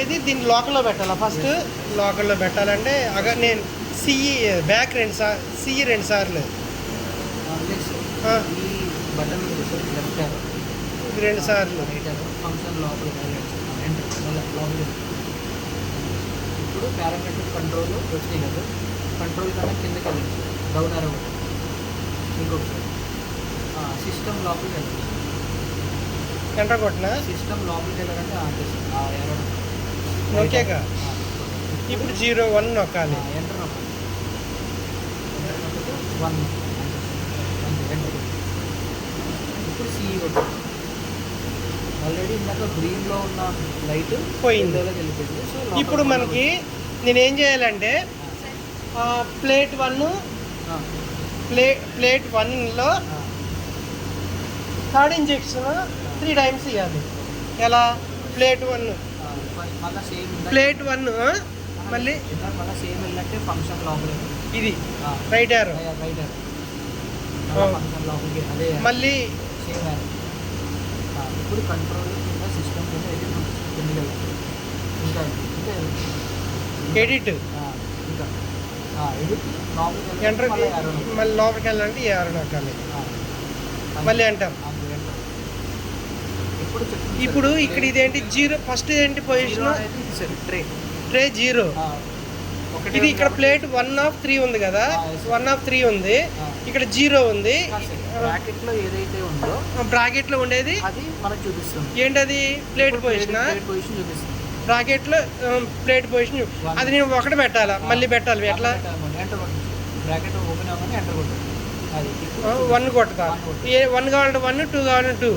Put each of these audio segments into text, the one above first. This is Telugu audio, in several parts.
అనేది దీన్ని లోకల్లో పెట్టాలా ఫస్ట్? లోకల్లో పెట్టాలంటే నేను సిఈ బ్యాక్ సిఈ 2 సార్లు బటన్ 2 సార్లు ఫంక్షన్ లోపల ఇప్పుడు పారామెట్రిక్ కంట్రోల్ వచ్చినాయి కదా, కంట్రోల్ కన్నా కిందకి వెళ్ళండి, డౌన్ అరవ్ ఇంకొకసారి సిస్టమ్ లోపలికి వెళ్ళండి. ఎంటర్ కొట్టినా సిస్టమ్ లోపలికి వెళ్ళాలంటే ఓకేగా. ఇప్పుడు 0 1 నొక్కాలి. ఎంటర్ నొక్కాలి. 1 ఎంటర్. ఇప్పుడు సిఈ కొట్టాలి. ఆల్రెడీ ఇందాక గ్రీన్లో ఉన్న లైట్ పోయింది. వెళ్ళిపోయింది. సో ఇప్పుడు మనకి నేనేం చేయాలంటే ప్లేట్ 1 ప్లేట్ 1లో థర్డ్ ఇంజెక్షన్ 3 టైమ్స్ ఇవ్వాలి. ఎలా? ప్లేట్ 1 మళ్ళీ సేమ్ వెళ్ళినట్టే ఫంక్షన్ లోపల ఇది రైట్ యారో ఫంక్షన్ లోపలికి అదే మళ్ళీ సేమ్ యారో. ఇప్పుడు కంట్రోల్ కింద సిస్టమ్ కింద ఎడిట్ కిందకి వెళ్ళాలి. ఇంకా ఎడిట్ ఇంకా ఎడిట్ లోపలికి ఎంటర్ మళ్ళీ లోపలికి వెళ్ళాలంటే ఈ యారో నొక్కాలి. మళ్ళీ అంటాం. ఇప్పుడు ఇక్కడ ఇదేంటి 0 ఫస్ట్ ఏంటి పొజిషన్? ట్రే 0. ఇది ఇక్కడ ప్లేట్ 1 ఆఫ్ 3 ఉంది కదా, 1 ఆఫ్ 3 ఉంది. ఇక్కడ 0 ఉంది. బ్రాకెట్లో ఏదైతే ఉందో బ్రాకెట్లో ఉండేది అది మనకు చూపిస్తుంది. ఏంటది? ప్లేట్ పొజిషన్ చూపిస్తుంది. బ్రాకెట్లో ప్లేట్ పొజిషన్. అది నేను 1 పెట్టాలా? మళ్ళీ పెట్టాలి. ఎట్లా? బ్రాకెట్ ఓపెన్ అవ్వగానే ఎంటర్ కొట్టాలి. అది 1 కొడతా. 1 కావాలంటే 1, 2 కావాలంటే 2.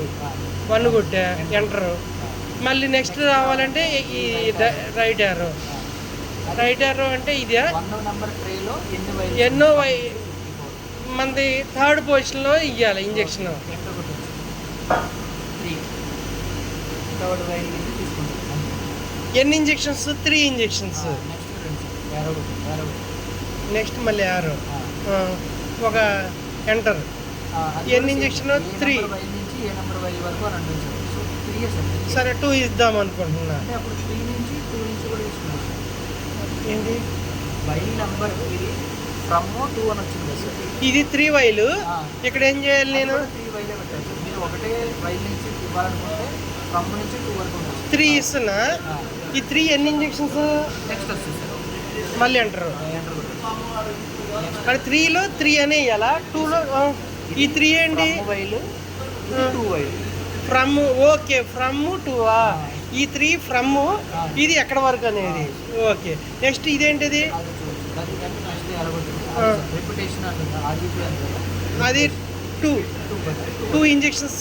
1 కొట్టా, ఎంటర్. మళ్ళీ నెక్స్ట్ రావాలంటే ఈ రైట్ యారో. రైట్ యారో అంటే ఇదే. ఎన్నో మనది థర్డ్ పొజిషన్లో ఇవ్వాలి ఇంజెక్షన్. ఎన్ని ఇంజెక్షన్స్? 3 ఇంజెక్షన్స్. నెక్స్ట్ మళ్ళీ యారో ఒక ఎంటర్. ఎన్ని ఇంజెక్షన్? 3. సరే 2 ఇద్దాం అనుకుంటున్నా. ఏంటి వైల్ నెంబర్ ఫ్రమ్ 2 అని వచ్చింది సార్. ఇది 3 వైలు. ఇక్కడ ఏం చేయాలి? నేను 3 వైలే పెట్టాను. మీరు ఒకటే వైల్ నుంచి ఇవ్వాలనుకుంటే ఫ్రమ్ నుంచి 2 వరకు 3 ఇస్తున్నా. ఈ 3 ఎన్ని ఇంజెక్షన్స్? నెక్స్ట్ వస్తుంది సార్. మళ్ళీ అంటారు. అక్కడ 3లో 3 అనే ఇవ్వాలా? 2లో ఈ 3 ఏంటి? While 2 while from. Okay, from 2. ఈ 3 ఫ్రమ్. ఇది ఎక్కడ వరకు అనేది? ఓకే. నెక్స్ట్ ఇదేంటిది? అది 2 ఇంజెక్షన్స్.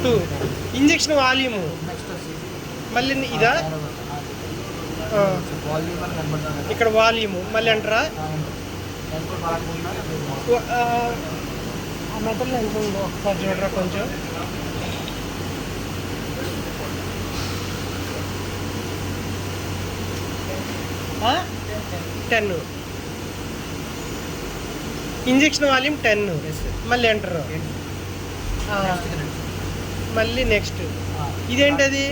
2 injection volume. మళ్ళీ ఇదా? ఇక్కడ వాల్యూమ్ మళ్ళీ అంటారా? ఆ మెటల్ ఎంత ఉందో ఒకసారి చూడరా కొంచెం. టెన్. Injection volume 10. మళ్ళీ అంటారు. మళ్ళీ నెక్స్ట్ ఇదేంటది?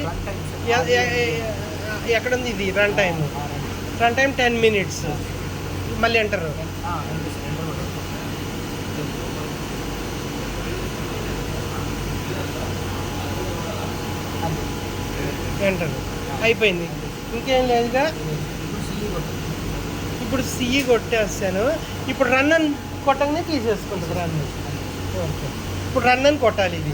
ఎక్కడుంది ఇది? Run time. Run time 10 minutes. మళ్ళీ అంటారు. ఎంటర్. అయిపోయింది. ఇంకేం లేదుగా. ఇప్పుడు సిఈ కొట్టేస్తాను. ఇప్పుడు రన్ అని కొట్టగానే తీసేసుకుంటుంది రన్. ఓకే. ఇప్పుడు రన్ అని కొట్టాలి. ఇది